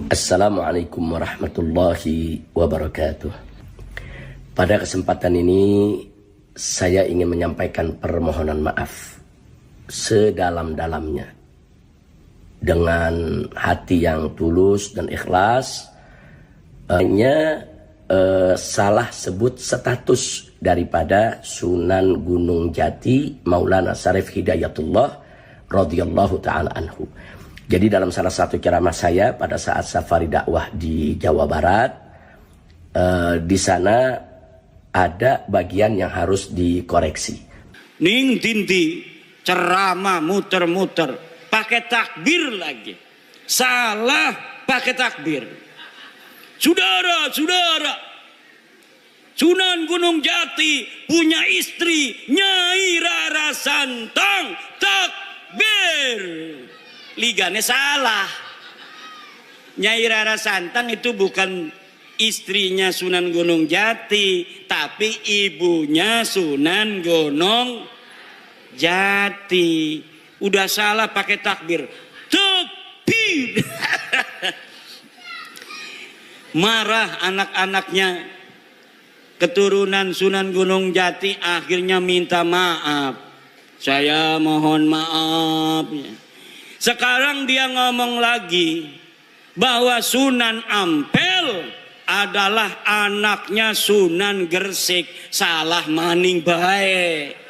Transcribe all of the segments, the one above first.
Assalamualaikum warahmatullahi wabarakatuh. Pada kesempatan ini saya ingin menyampaikan permohonan maaf sedalam-dalamnya dengan hati yang tulus dan ikhlas. Hanya salah sebut status daripada Sunan Gunung Jati Maulana Syarif Hidayatullah radhiyallahu taala anhu. Jadi dalam salah satu ceramah saya pada saat safari dakwah di Jawa Barat, di sana ada bagian yang harus dikoreksi. Ning dinti ceramah muter-muter pakai takbir lagi, salah pakai takbir. Saudara-saudara, Sunan Gunung Jati punya istri Nyai Rara Santang, takbir. Ligane salah. Nyai Rara Santang itu bukan istrinya Sunan Gunung Jati, tapi ibunya Sunan Gunung Jati. Udah salah pakai takbir. Takbir. Marah anak-anaknya, keturunan Sunan Gunung Jati akhirnya minta maaf. Saya mohon maaf. Sekarang dia ngomong lagi bahwa Sunan Ampel adalah anaknya Sunan Gresik. Salah maning baik.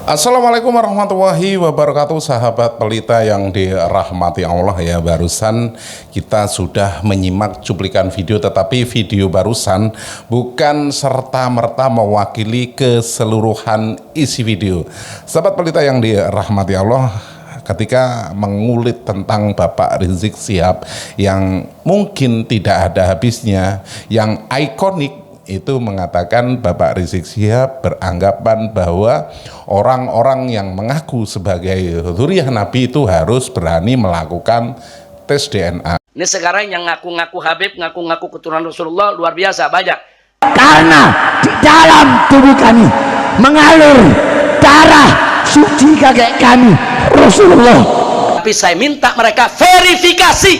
Assalamualaikum warahmatullahi wabarakatuh, sahabat pelita yang dirahmati Allah ya. Barusan kita sudah menyimak cuplikan video, tetapi video barusan bukan serta-merta mewakili keseluruhan isi video. Sahabat pelita yang dirahmati Allah, ketika mengulik tentang Bapak Rizik Syihab yang mungkin tidak ada habisnya, yang ikonik, itu mengatakan Bapak Rizik Syihab beranggapan bahwa orang-orang yang mengaku sebagai dzurriyyah Nabi itu harus berani melakukan tes DNA. Ini sekarang yang ngaku-ngaku Habib, ngaku-ngaku keturunan Rasulullah luar biasa banyak. Karena di dalam tubuh kami mengalir darah suci kakek kami Rasulullah. Tapi saya minta mereka verifikasi,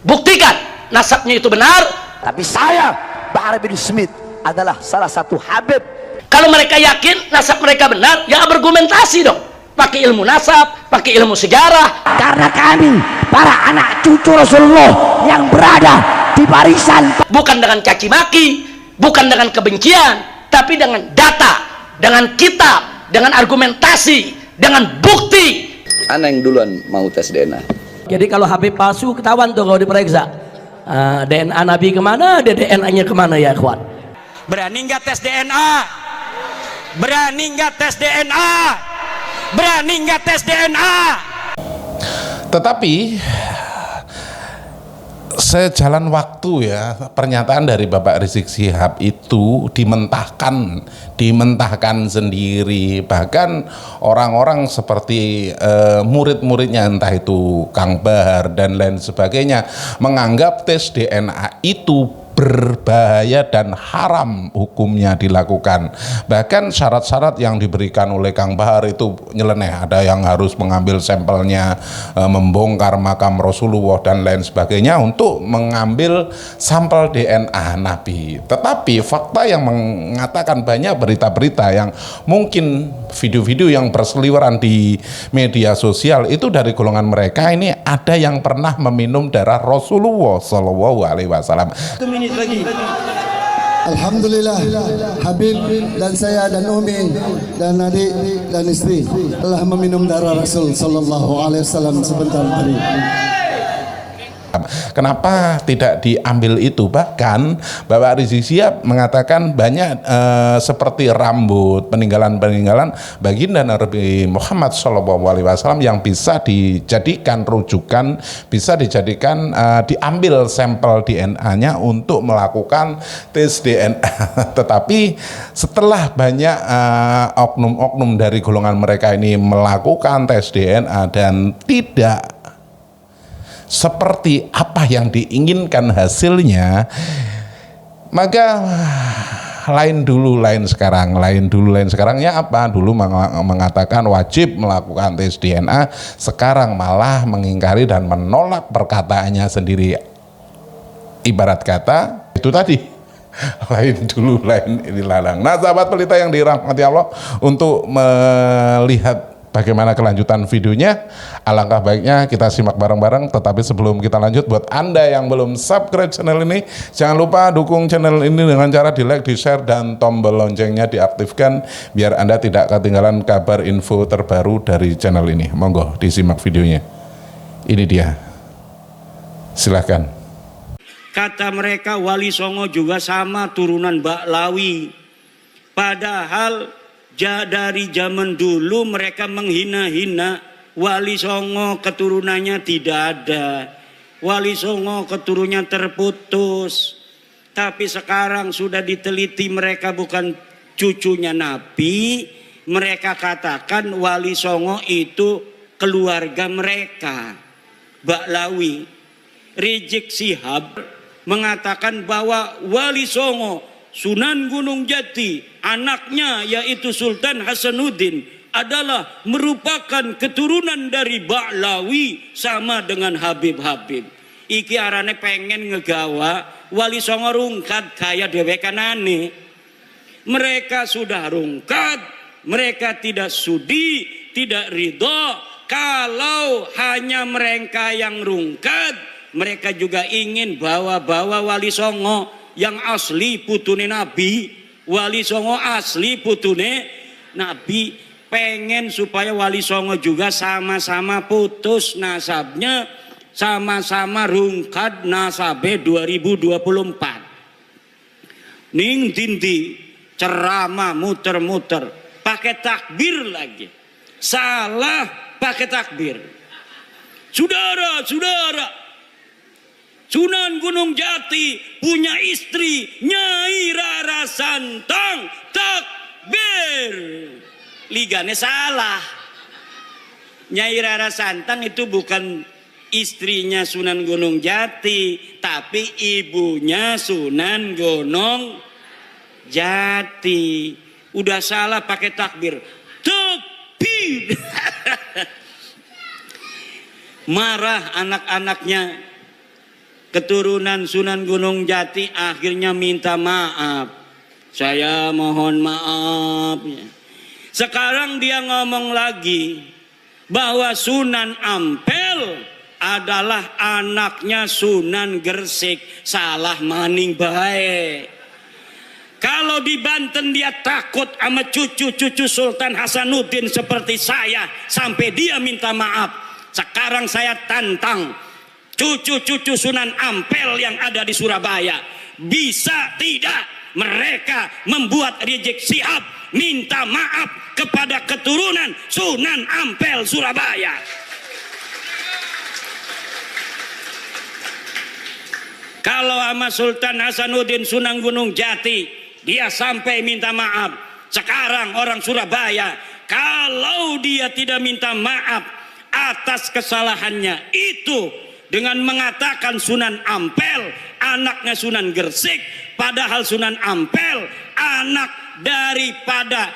buktikan nasabnya itu benar. Tapi saya Bahar bin Smith adalah salah satu Habib. Kalau mereka yakin nasab mereka benar, ya argumentasi dong. Pakai ilmu nasab, pakai ilmu sejarah. Karena kami para anak cucu Rasulullah yang berada di barisan, Bukan dengan caci maki, bukan dengan kebencian, tapi dengan data, dengan kitab, dengan argumentasi, dengan bukti. Ana yang duluan mau tes DNA. Jadi kalau Habib palsu ketahuan tuh kalau diperiksa. DNA Nabi kemana, DNA-nya kemana ya ikhwan? Berani nggak tes DNA? Berani nggak tes DNA? Berani nggak tes DNA? Tetapi sejalan waktu ya, pernyataan dari Bapak Rizik Syihab itu dimentahkan sendiri. Bahkan orang-orang seperti murid-muridnya, entah itu Kang Bahar dan lain sebagainya, menganggap tes DNA itu berbahaya dan haram hukumnya dilakukan. Bahkan syarat-syarat yang diberikan oleh Kang Bahar itu nyeleneh. Ada yang harus mengambil sampelnya, membongkar makam Rasulullah dan lain sebagainya untuk mengambil sampel DNA Nabi. Tetapi fakta yang mengatakan banyak berita-berita yang mungkin video-video yang berseliweran di media sosial itu dari golongan mereka ini ada yang pernah meminum darah Rasulullah Shallallahu Alaihi Wasallam. Alhamdulillah, Habib dan saya dan Umi dan adik dan istri telah meminum darah Rasul Sallallahu Alaihi Wasallam sebentar tadi. Kenapa tidak diambil itu? Bahkan Bapak Rizik Syihab mengatakan banyak seperti rambut, peninggalan-peninggalan baginda Nabi Muhammad SAW yang bisa dijadikan rujukan, bisa dijadikan diambil sampel DNA-nya untuk melakukan tes DNA. Tetapi setelah banyak oknum-oknum dari golongan mereka ini melakukan tes DNA dan tidak seperti apa yang diinginkan hasilnya, maka lain dulu lain sekarangnya apa? Dulu mengatakan wajib melakukan tes DNA, sekarang malah mengingkari dan menolak perkataannya sendiri. Ibarat kata itu tadi, lain dulu lain ini lalang. Nah sahabat pelita yang dirahmati Allah, untuk melihat bagaimana kelanjutan videonya, alangkah baiknya kita simak bareng-bareng. Tetapi sebelum kita lanjut, buat Anda yang belum subscribe channel ini, jangan lupa dukung channel ini dengan cara di like, di share, dan tombol loncengnya diaktifkan biar Anda tidak ketinggalan kabar info terbaru dari channel ini. Monggo disimak videonya. Ini dia, silahkan. Kata mereka Wali Songo juga sama turunan Baklawi, padahal dari zaman dulu mereka menghina-hina Wali Songo, keturunannya tidak ada. Wali Songo keturunannya terputus. Tapi sekarang sudah diteliti mereka bukan cucunya Nabi. Mereka katakan Wali Songo itu keluarga mereka, Baklawi. Rizik Syihab mengatakan bahwa Wali Songo Sunan Gunung Jati, anaknya yaitu Sultan Hasanuddin, adalah merupakan keturunan dari Baklawi sama dengan Habib-Habib. Iki arane pengen ngegawa Wali Songo rungkat kaya dewekanane. Mereka sudah rungkat, mereka tidak sudi, tidak ridho. Kalau hanya mereka yang rungkat, mereka juga ingin bawa-bawa Wali Songo yang asli putune Nabi. Wali Songo asli putune Nabi. Pengen supaya Wali Songo juga sama-sama putus nasabnya, sama-sama rungkat nasabe 2024. Ning dindi ceramah muter-muter pakai takbir lagi. Salah pakai takbir. Saudara-saudara, Sunan Gunung Jati punya istri Nyai Rara Santang, takbir. Ligane salah. Nyai Rara Santang itu bukan istrinya Sunan Gunung Jati, tapi ibunya Sunan Gunung Jati. Udah salah pakai takbir. Takbir. Marah anak-anaknya. Keturunan Sunan Gunung Jati akhirnya minta maaf. Saya mohon maaf. Sekarang dia ngomong lagi bahwa Sunan Ampel adalah anaknya Sunan Gresik. Salah maning bae. Kalau di Banten dia takut sama cucu-cucu Sultan Hasanuddin seperti saya sampai dia minta maaf. Sekarang saya tantang cucu-cucu Sunan Ampel yang ada di Surabaya, bisa tidak mereka membuat Rizik Syihab minta maaf kepada keturunan Sunan Ampel Surabaya? Kalau sama Sultan Hasanuddin Sunan Gunung Jati dia sampai minta maaf, sekarang orang Surabaya kalau dia tidak minta maaf atas kesalahannya itu dengan mengatakan Sunan Ampel anaknya Sunan Gresik, padahal Sunan Ampel anak daripada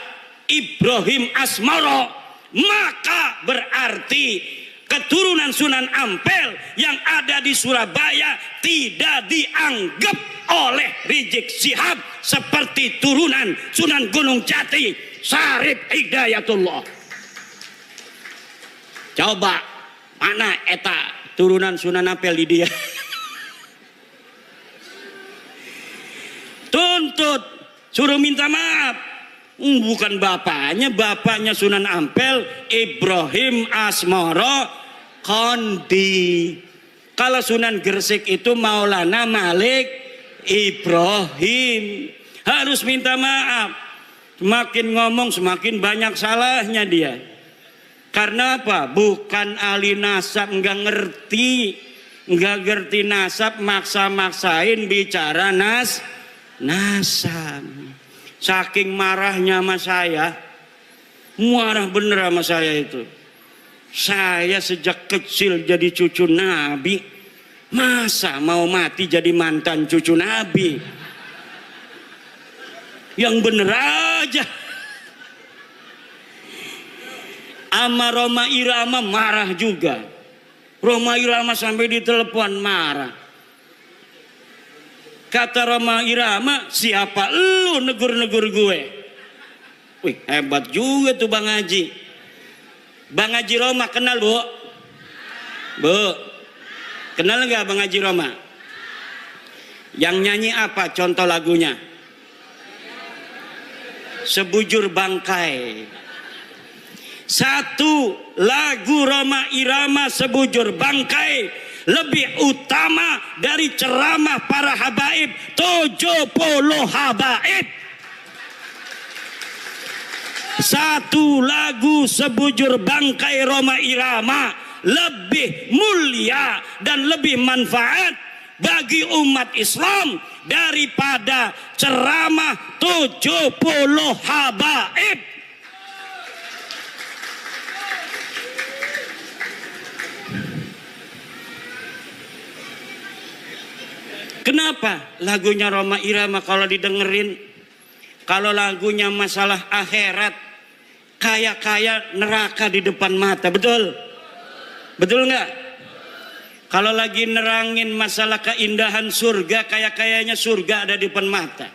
Ibrahim Asmoro, maka berarti keturunan Sunan Ampel yang ada di Surabaya tidak dianggap oleh Rizik Syihab seperti turunan Sunan Gunung Jati Syarif Hidayatullah. Coba mana eta turunan Sunan Ampel di dia? Tuntut, suruh minta maaf. Bukan bapaknya Sunan Ampel Ibrahim Asmoro Kondi. Kalau Sunan Gresik itu Maulana Malik Ibrahim. Harus minta maaf. Semakin ngomong semakin banyak salahnya dia. Karena apa? Bukan ahli nasab, nggak ngerti nasab, maksa-maksain bicara nasab. Saking marahnya sama saya, marah bener sama saya itu. Saya sejak kecil jadi cucu Nabi. Masa mau mati jadi mantan cucu Nabi? Yang bener aja. Ama Roma Irama marah juga. Roma Irama sampai ditelepon marah. Kata Roma Irama, siapa lu negur-negur gue? Wih, hebat juga tuh Bang Haji. Bang Haji Roma kenal, Bu? Bu, kenal nggak Bang Haji Roma? Yang nyanyi apa contoh lagunya? Sebujur Bangkai. Satu lagu Roma Irama Sebujur Bangkai lebih utama dari ceramah para habaib 70 habaib. Satu lagu Sebujur Bangkai Roma Irama lebih mulia dan lebih manfaat bagi umat Islam daripada ceramah 70 habaib. Kenapa lagunya Roma Irama kalau didengerin, kalau lagunya masalah akhirat, kaya-kaya neraka di depan mata, betul? Betul nggak? Kalau lagi nerangin masalah keindahan surga, kaya-kayanya surga ada di depan mata.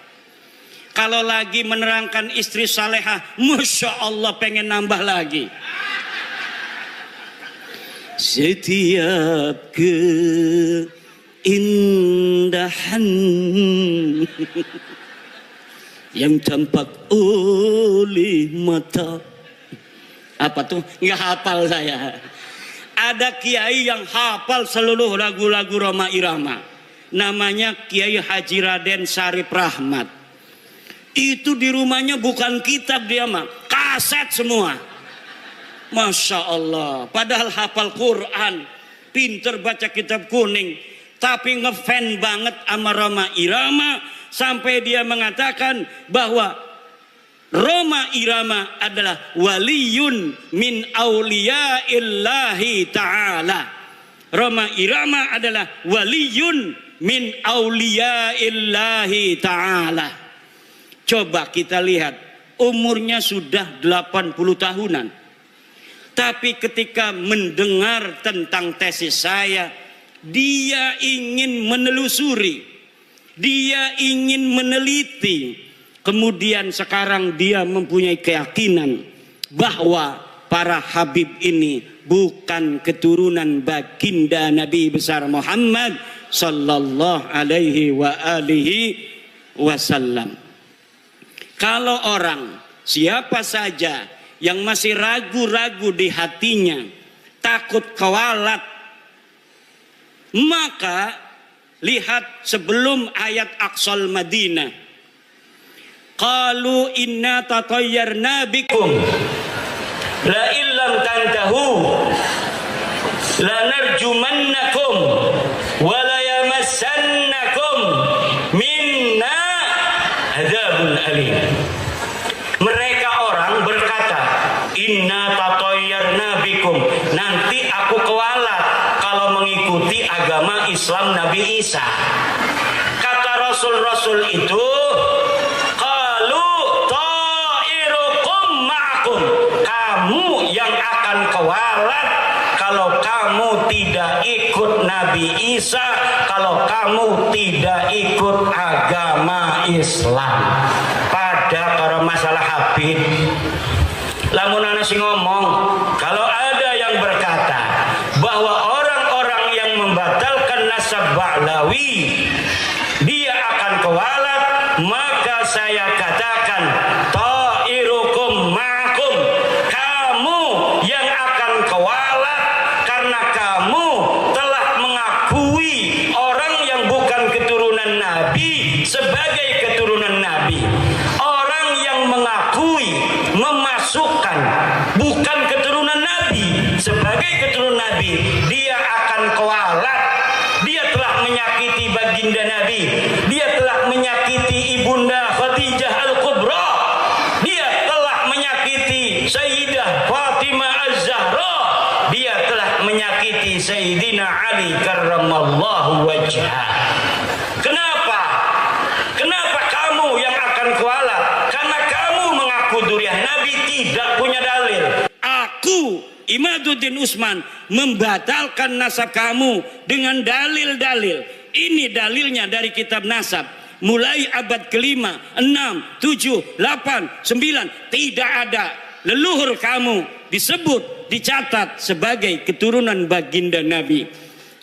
Kalau lagi menerangkan istri salehah, Masya Allah pengen nambah lagi. Setiap keindahan yang tampak oleh mata. Apa tuh? Nggak hafal saya. Ada kiai yang hafal seluruh lagu-lagu Roma Irama. Namanya Kiai Haji Raden Sarip Rahmat. Itu di rumahnya bukan kitab dia mah, kaset semua. Masya Allah. Padahal hafal Quran, pinter baca kitab kuning, tapi ngefan banget sama Roma Irama sampai dia mengatakan bahwa Roma Irama adalah waliyun min auliyaillahi ta'ala. Roma Irama adalah waliyun min auliyaillahi ta'ala. Coba kita lihat, umurnya sudah 80 tahunan. Tapi ketika mendengar tentang tesis saya, dia ingin menelusuri, dia ingin meneliti. Kemudian sekarang dia mempunyai keyakinan bahwa para habib ini bukan keturunan baginda Nabi besar Muhammad sallallahu alaihi wa alihi wasallam. Kalau orang siapa saja yang masih ragu-ragu di hatinya, takut kewalat, maka lihat sebelum ayat Aqsal Madinah. Qalu inna tatayyarna bikum la illam tantahu lanarjumannakum wa la yamassannakum minna adzabun alim. Mereka orang berkata, inna tatayyarna bikum, nanti aku kewalat kalau mengikuti agama Islam Nabi Isa. Kata Rasul-Rasul itu, kamu yang akan kewalat kalau kamu tidak ikut Nabi Isa, kalau kamu tidak ikut agama Islam. Pada kalau masalah habib, lamun ana sing ngomong, kalau ada yang berkata bahwa orang-orang yang membatalkan nasab Ba'lawi dia akan kewalat, maka saya katakan ta'irukum ma'akum, kamu yang akan kewalat karena kamu telah mengakui orang yang bukan keturunan Nabi sebagai keturunan Nabi. Orang yang mengakui, memasukkan bukan keturunan Nabi sebagai keturunan Nabi, dia akan kewalat. Dia telah menyakiti baginda Nabi, dia telah menyakiti ibunda Khadijah Al-Kubra, dia telah menyakiti Sayyidah Fatimah Az-Zahra, dia telah menyakiti Sayyidina Ali karramallahu wajhah. Kenapa? Kenapa kamu yang akan kualat? Karena kamu mengaku durian Nabi tidak punya dalil. Aku Imaduddin Usman membatalkan nasab kamu dengan dalil-dalil. Ini dalilnya dari kitab nasab. Mulai abad kelima, 6, 7, 8, 9 tidak ada leluhur kamu disebut, dicatat sebagai keturunan baginda Nabi.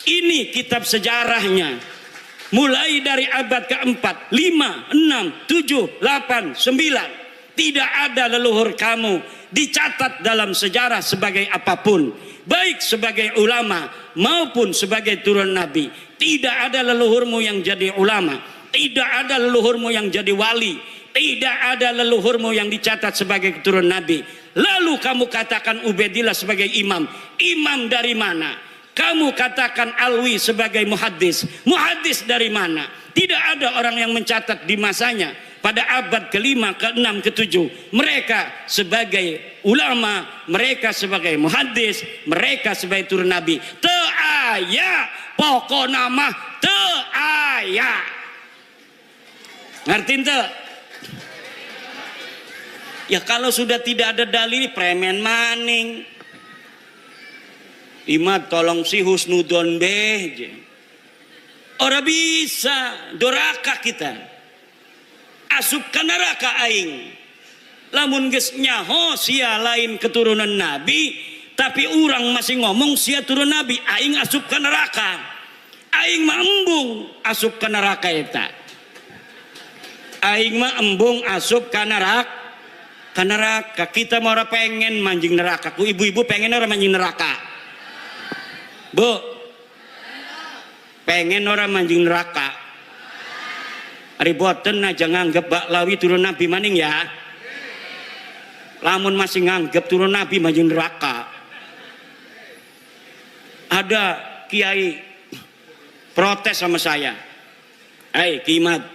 Ini kitab sejarahnya. Mulai dari abad keempat, 5, 6, 7, 8, 9 tidak ada leluhur kamu dicatat dalam sejarah sebagai apapun, baik sebagai ulama maupun sebagai turun Nabi. Tidak ada leluhurmu yang jadi ulama, tidak ada leluhurmu yang jadi wali, tidak ada leluhurmu yang dicatat sebagai keturunan Nabi. Lalu kamu katakan Ubaidillah sebagai imam. Imam dari mana? Kamu katakan Alwi sebagai muhaddis. Muhaddis dari mana? Tidak ada orang yang mencatat di masanya pada abad ke-5, ke-6, ke-7 mereka sebagai ulama, mereka sebagai muhaddis, mereka sebagai turun Nabi. Teu aya, pokok nama teu aya. Ngerti ente? Ya kalau sudah tidak ada dalil, premen maning. Imad tolong si husnudon beh. Ora bisa, doraka kita. Asup ka neraka aing. Lamun geus nyaho sia lain keturunan Nabi, tapi orang masih ngomong sia turun Nabi, aing asup ka neraka. Aing mah embung asup ka neraka eta. Aing mah embung asup ka neraka. Kita mau ora pengen manjing neraka. Ku ibu-ibu pengen ora manjing neraka. Bu, pengen ora manjing neraka. Riboten aja nganggep baklawi turun Nabi maning ya. Lamun masih nganggep turun Nabi manjing neraka. Ada kiai protes sama saya. Hei Kimat,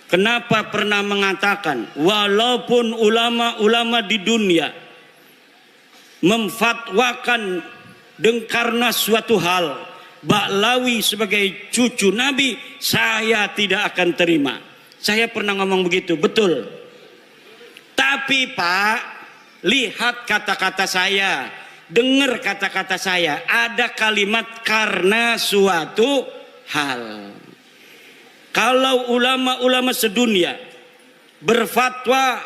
kenapa pernah mengatakan walaupun ulama-ulama di dunia memfatwakan karena suatu hal Baklawi sebagai cucu Nabi, saya tidak akan terima. Saya pernah ngomong begitu, betul. Tapi Pak, lihat kata-kata saya, dengar kata-kata saya. Ada kalimat karena suatu hal. Kalau ulama-ulama sedunia berfatwa,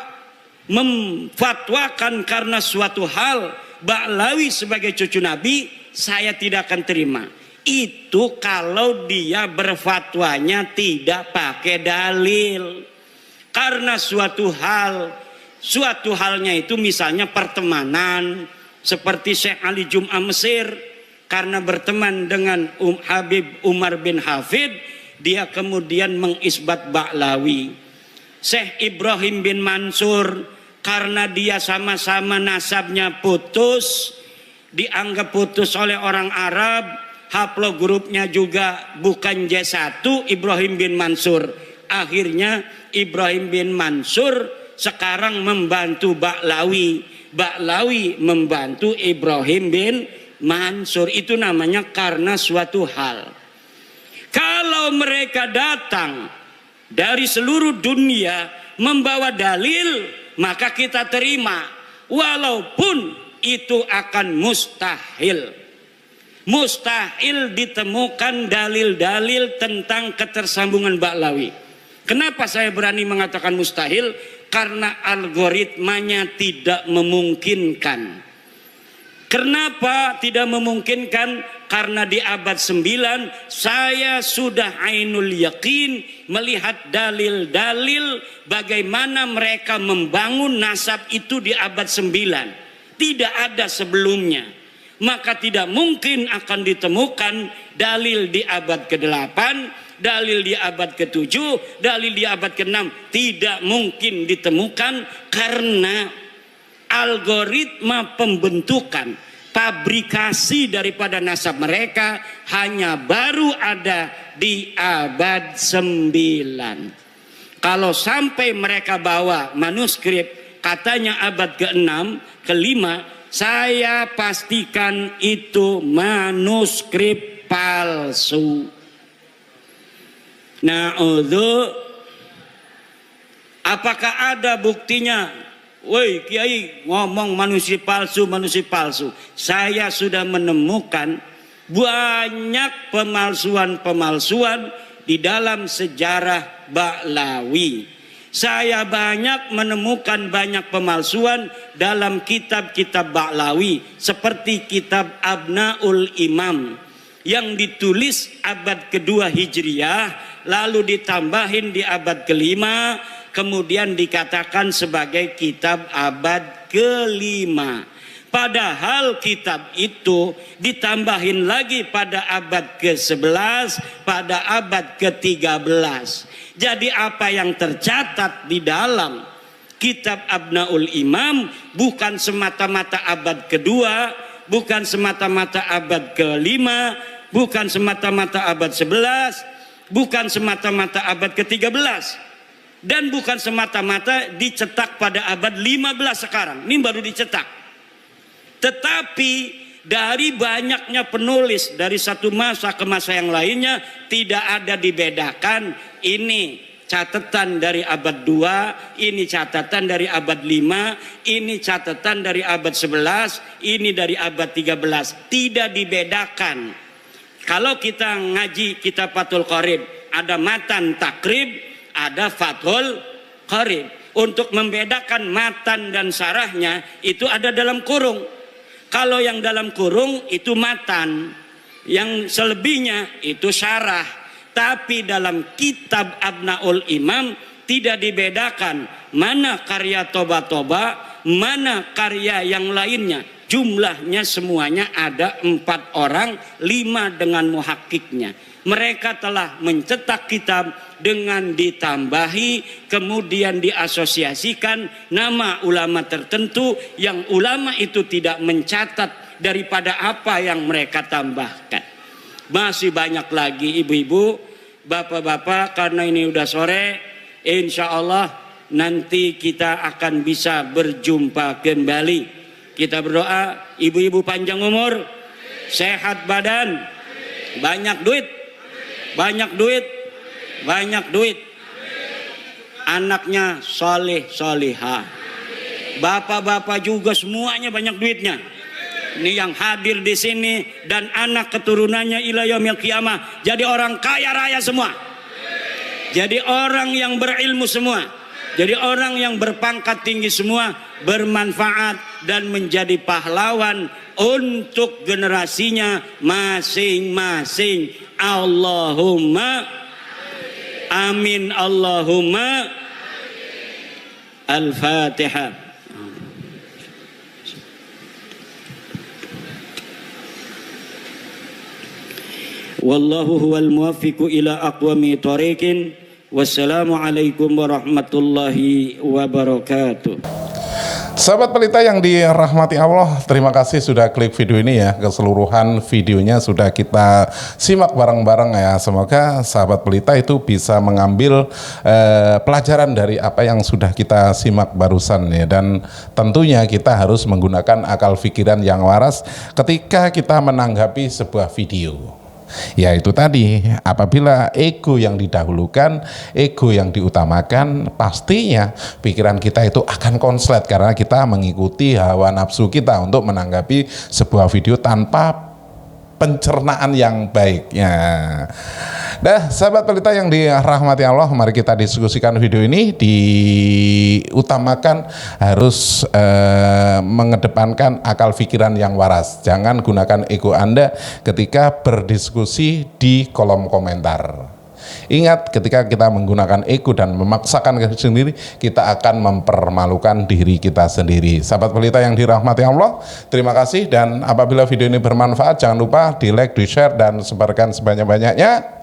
memfatwakan karena suatu hal Baklawi sebagai cucu Nabi, saya tidak akan terima. Itu kalau dia berfatwanya tidak pakai dalil. Karena suatu halnya itu misalnya pertemanan, seperti Syekh Ali Jum'ah Mesir, karena berteman dengan Habib Umar bin Hafid, dia kemudian mengisbat Baklawi. Syekh Ibrahim bin Mansur, karena dia sama-sama nasabnya putus, dianggap putus oleh orang Arab, haplogrupnya juga bukan J1, Ibrahim bin Mansur. Akhirnya Ibrahim bin Mansur sekarang membantu Baklawi, Baklawi membantu Ibrahim bin Mansur. Itu namanya karena suatu hal. Kalau mereka datang dari seluruh dunia membawa dalil, maka kita terima, walaupun itu akan mustahil. Mustahil ditemukan dalil-dalil tentang ketersambungan Baklawi. Kenapa saya berani mengatakan mustahil? Karena algoritmanya tidak memungkinkan. Kenapa tidak memungkinkan? Karena di abad 9 saya sudah ainul yakin melihat dalil-dalil bagaimana mereka membangun nasab itu di abad 9. Tidak ada sebelumnya. Maka tidak mungkin akan ditemukan dalil di abad ke-8, dalil di abad ke-7, dalil di abad ke-6. Tidak mungkin ditemukan karena algoritma pembentukan, fabrikasi daripada nasab mereka hanya baru ada di abad 9. Kalau sampai mereka bawa manuskrip katanya abad ke-6, ke-5, saya pastikan itu manuskrip palsu. Apakah ada buktinya? Woi Kiai ngomong manuskrip palsu. Saya sudah menemukan banyak pemalsuan di dalam sejarah Ba'lawi. Saya banyak menemukan banyak pemalsuan dalam kitab-kitab Ba'lawi, seperti kitab Abnaul Imam yang ditulis abad kedua Hijriah, lalu ditambahin di abad kelima, kemudian dikatakan sebagai kitab abad kelima. Padahal kitab itu ditambahin lagi pada abad ke-11, pada abad ke-13. Jadi apa yang tercatat di dalam kitab Abnaul Imam bukan semata-mata abad kedua, bukan semata-mata abad kelima, bukan semata-mata abad 11, bukan semata-mata abad ke-13, dan bukan semata-mata dicetak pada abad 15 sekarang. Ini baru dicetak. Tetapi dari banyaknya penulis dari satu masa ke masa yang lainnya, tidak ada dibedakan ini catatan dari abad 2, ini catatan dari abad 5, ini catatan dari abad 11, ini dari abad 13. Tidak dibedakan. Kalau kita ngaji kitab Fathul Qorib, ada matan takrib, ada Fathul Qorib. Untuk membedakan matan dan sarahnya itu ada dalam kurung. Kalau yang dalam kurung itu matan, yang selebihnya itu syarah. Tapi dalam kitab Abnaul Imam tidak dibedakan mana karya Toba-Toba, mana karya yang lainnya. Jumlahnya semuanya ada 4 orang, 5 dengan muhakkiknya. Mereka telah mencetak kitab dengan ditambahi, kemudian diasosiasikan nama ulama tertentu yang ulama itu tidak mencatat daripada apa yang mereka tambahkan. Masih banyak lagi ibu-ibu, bapak-bapak, karena ini udah sore, insya Allah nanti kita akan bisa berjumpa kembali. Kita berdoa, ibu-ibu panjang umur, sehat badan, banyak duit, anaknya soleh solihah, bapak-bapak juga semuanya banyak duitnya. Ini yang hadir di sini dan anak keturunannya ila yaumil qiyamah jadi orang kaya raya semua, jadi orang yang berilmu semua, jadi orang yang berpangkat tinggi semua, bermanfaat dan menjadi pahlawan untuk generasinya masing-masing. Allahumma amin, Allahumma Al-Fatihah. Wallahu huwal muwaffiqu ila aqwami thoriqin. Wassalamualaikum warahmatullahi wabarakatuh. Sahabat Pelita yang dirahmati Allah, terima kasih sudah klik video ini ya. Keseluruhan videonya sudah kita simak bareng-bareng ya. Semoga sahabat Pelita itu bisa mengambil pelajaran dari apa yang sudah kita simak barusan ya. Dan tentunya kita harus menggunakan akal pikiran yang waras ketika kita menanggapi sebuah video. Ya itu tadi, apabila ego yang didahulukan, ego yang diutamakan, pastinya pikiran kita itu akan konslet karena kita mengikuti hawa nafsu kita untuk menanggapi sebuah video tanpa pencernaan yang baik ya. Dah sahabat Pelita yang dirahmati Allah, mari kita diskusikan video ini. Diutamakan harus mengedepankan akal pikiran yang waras. Jangan gunakan ego Anda ketika berdiskusi di kolom komentar. Ingat, ketika kita menggunakan ego dan memaksakan sendiri, kita akan mempermalukan diri kita sendiri. Sahabat Pelita yang dirahmati Allah, terima kasih. Dan apabila video ini bermanfaat, jangan lupa di like, di share, dan sebarkan sebanyak-banyaknya.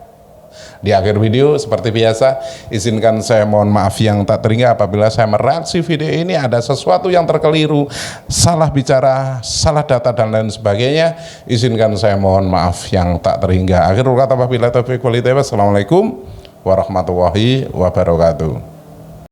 Di akhir video seperti biasa, izinkan saya mohon maaf yang tak terhingga apabila saya mereaksi video ini ada sesuatu yang terkeliru, salah bicara, salah data dan lain sebagainya. Izinkan saya mohon maaf yang tak terhingga. Akhirul kata wabillahi taufiq wal hidayah. Wassalamualaikum warahmatullahi wabarakatuh.